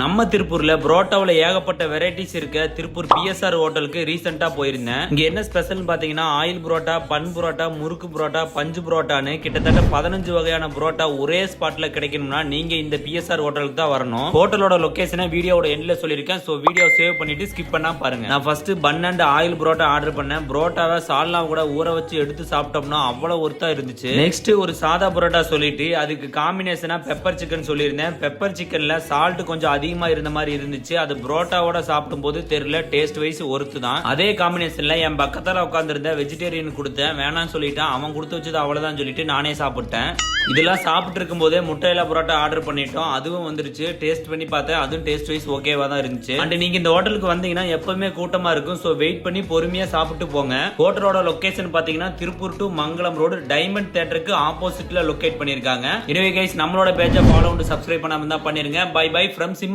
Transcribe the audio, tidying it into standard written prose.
நம்ம திருப்பூர்ல புரோட்டாவில் ஏகப்பட்ட வெரைட்டிஸ் இருக்க திருப்பூர் பிஎஸ்ஆர் ஹோட்டலுக்கு ரீசெண்டா போயிருந்தேன். இங்க என்ன ஸ்பெஷல் பாத்தீங்கன்னா ஆயில் புரோட்டா, பன் புரோட்டா, முறுக்கு புரோட்டா, பஞ்சு புரோட்டான்னு கிட்டத்தட்ட 15 வகையான புரோட்டா ஒரே ஸ்பாட்ல கிடைக்கணும்னா நீங்க இந்த பிஎஸ்ஆர் ஹோட்டலுக்கு தான் வரணும். ஹோட்டலோட லொகேஷனை வீடியோட எண்ட்ல சொல்லியிருக்கேன். சோ வீடியோ சேவ் பண்ணிட்டு ஸ்கிப் பண்ணா பாருங்க. நான் first bun and oil parotta order பண்ணேன். புரோட்டாவை சால்னா கூட ஊற வச்சு எடுத்து சாப்பிட்டோம்னா அவ்வளவு ஒருத்தா இருந்துச்சு. நெக்ஸ்ட் ஒரு சாதா புரோட்டா சொல்லிட்டு அதுக்கு காம்பினேஷனா பெப்பர் சிக்கன் சொல்லியிருந்தேன். பெப்பர் சிக்கன்ல சால்ட் கொஞ்சம் அதிகமா இருந்த மாதிரி இருந்துச்சு. அது புரோட்டாவோட சாப்பிடும் போது தெரியல, டேஸ்ட் வைஸ் ஒருத்து தான். அதே காம்பினேஷன்ல என் பக்கத்தால உட்கார்ந்திருந்த வெஜிடேரியன் கொடுத்தேன், வேணாம்னு சொல்லிட்டான். அவன் கொடுத்து வச்சது அவ்வளவுதான் சொல்லிட்டு நானே சாப்பிட்டேன். இதெல்லாம் சாப்பிட்டு இருக்கும் போதே முட்டையில புரோட்டா ஆர்டர் பண்ணிட்டோம். அதுவும் வந்துருச்சு. டேஸ்ட் பண்ணி பார்த்தேன், அதுவும் டேஸ்ட் வைஸ் ஓகேவா தான் இருந்துச்சு. அண்ட் நீங்க இந்த ஹோட்டலுக்கு வந்தீங்கன்னா எப்பவுமே கூட்டமா இருக்கும். சோ வெயிட் பண்ணி பொறுமையா சாப்பிட்டு போங்க. ஹோட்டலோட லொகேஷன் பாத்தீங்கன்னா Tiruppur to Mangalam road diamond தியேட்டருக்கு ஆப்போசிட்ல லொகேட் பண்ணிருக்காங்க. எனவே கைஸ் நம்மளோட பேஜை ஃபாலோ அண்ட் சப்ஸ்கிரைப் பண்ணாம இருந்தா பண்ணிருங்க. Bye bye from sim.